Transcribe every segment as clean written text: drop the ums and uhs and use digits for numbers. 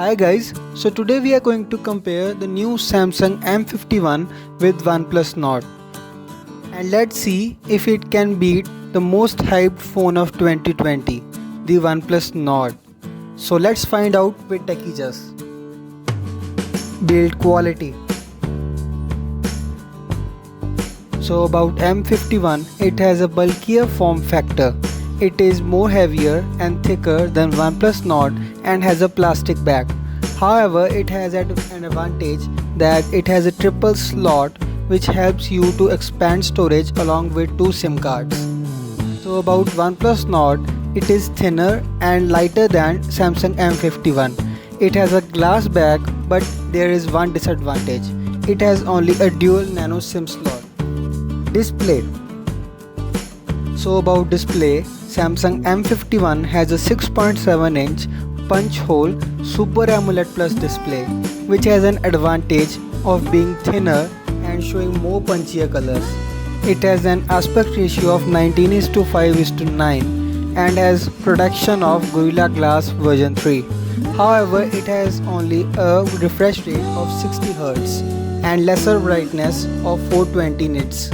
Hi guys, so today we are going to compare the new Samsung M51 with OnePlus Nord and let's see if it can beat the most hyped phone of 2020, the OnePlus Nord. So let's find out with TechieJus. Build quality. So about M51, it has a bulkier form factor. It is more heavier and thicker than OnePlus Nord and has a plastic back. However, it has an advantage that it has a triple slot which helps you to expand storage along with two SIM cards. So about OnePlus Nord, it is thinner and lighter than Samsung M51. It has a glass back, but there is one disadvantage. It has only a dual nano SIM slot. Display. So about display, Samsung M51 has a 6.7-inch punch hole Super AMOLED Plus display, which has an advantage of being thinner and showing more punchier colors. It has an aspect ratio of 19:5:9 and has protection of Gorilla Glass version 3. However, it has only a refresh rate of 60 Hz and lesser brightness of 420 nits.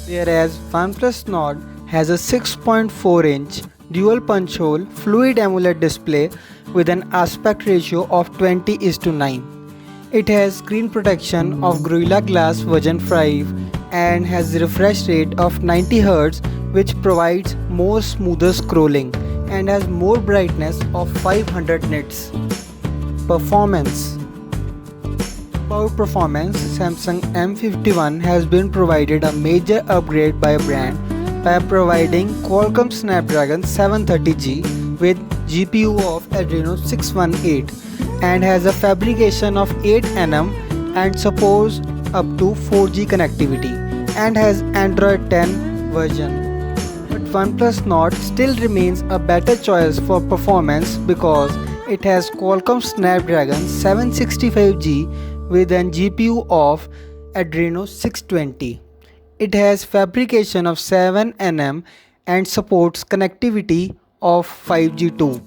Whereas OnePlus Nord has a 6.4-inch dual punch hole fluid AMOLED display with an aspect ratio of 20:9. It has screen protection of Gorilla Glass version 5 and has a refresh rate of 90 Hz, which provides more smoother scrolling and has more brightness of 500 nits. Performance. About performance, Samsung M51 has been provided a major upgrade by brand by providing Qualcomm Snapdragon 730G with GPU of Adreno 618 and has a fabrication of 8nm and supports up to 4G connectivity and has Android 10 version. But OnePlus Nord still remains a better choice for performance because it has Qualcomm Snapdragon 765G with an GPU of Adreno 620. It has fabrication of 7nm and supports connectivity of 5G too.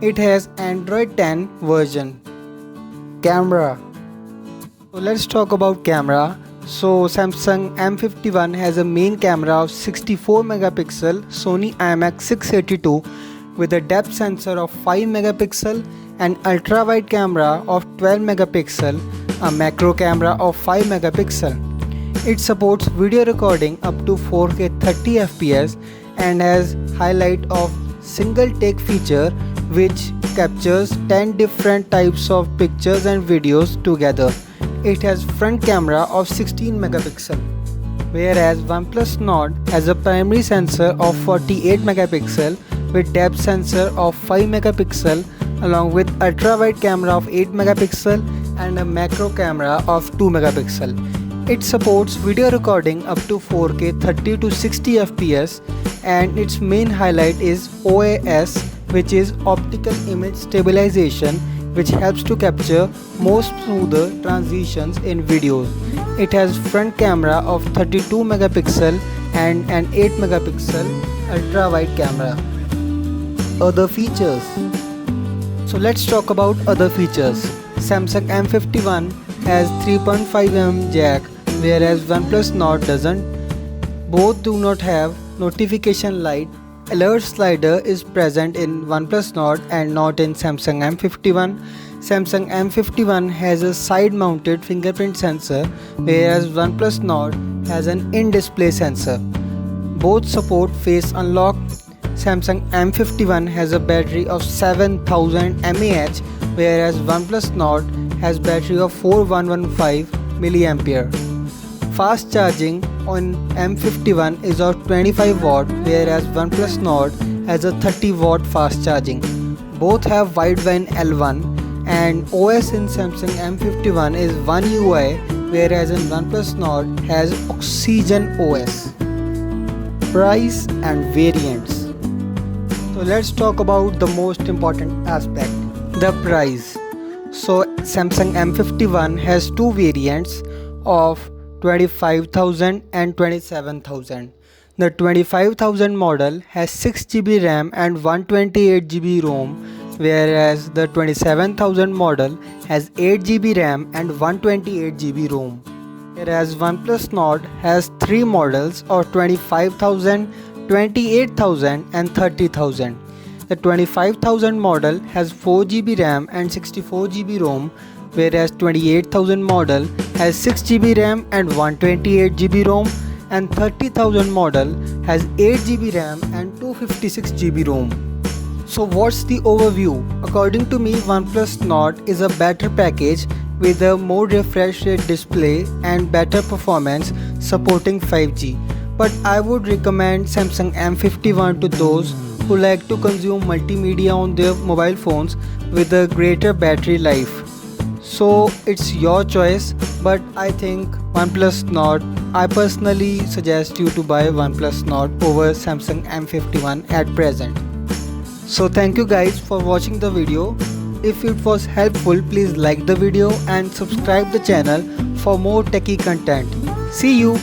It has Android 10 version. Camera. So let's talk about camera. So Samsung M51 has a main camera of 64 megapixel Sony IMX682 with a depth sensor of 5 megapixel, an ultra wide camera of 12 megapixel, a macro camera of 5 megapixel. It supports video recording up to 4K 30 fps and has highlight of single take feature which captures 10 different types of pictures and videos together. It has front camera of 16 megapixel, whereas OnePlus Nord has a primary sensor of 48 megapixel with depth sensor of 5 megapixel along with ultra wide camera of 8 megapixel and a macro camera of 2 megapixel. It supports video recording up to 4K 30 to 60 fps and its main highlight is OIS, which is optical image stabilization, which helps to capture more smoother transitions in videos. It has front camera of 32 megapixel and an 8 megapixel ultra wide camera. Other features. So let's talk about other features. Samsung M51 has 3.5mm jack, whereas OnePlus Nord doesn't. Both do not have notification light. Alert slider is present in OnePlus Nord and not in Samsung M51. Samsung M51 has a side-mounted fingerprint sensor, whereas OnePlus Nord has an in-display sensor. Both support face unlock. Samsung M51 has a battery of 7000 mAh, whereas OnePlus Nord has battery of 4115 mAh. Fast charging on M51 is of 25 watt, whereas OnePlus Nord has a 30 watt fast charging. Both have Widevine L1 and OS in Samsung M51 is One UI, whereas in OnePlus Nord has Oxygen OS. Price and variants. So let's talk about the most important aspect, the price. So Samsung M51 has two variants of 25,000 and 27,000. The 25,000 model has 6GB RAM and 128GB ROM whereas the 27,000 model has 8GB RAM and 128GB ROM. Whereas OnePlus Nord has 3 models of 25,000, 28,000 and 30,000. The 25,000 model has 4GB RAM and 64GB ROM, whereas 28,000 model has 6GB RAM and 128GB ROM, and 30,000 model has 8GB RAM and 256GB ROM. So what's the overview? According to me, OnePlus Nord is a better package with a more refresh rate display and better performance supporting 5G. But I would recommend Samsung M51 to those who like to consume multimedia on their mobile phones with a greater battery life. So it's your choice, but I think OnePlus Nord, I personally suggest you to buy OnePlus Nord over Samsung M51 at present. So thank you guys for watching the video. If it was helpful, please like the video and subscribe the channel for more techie content. See you.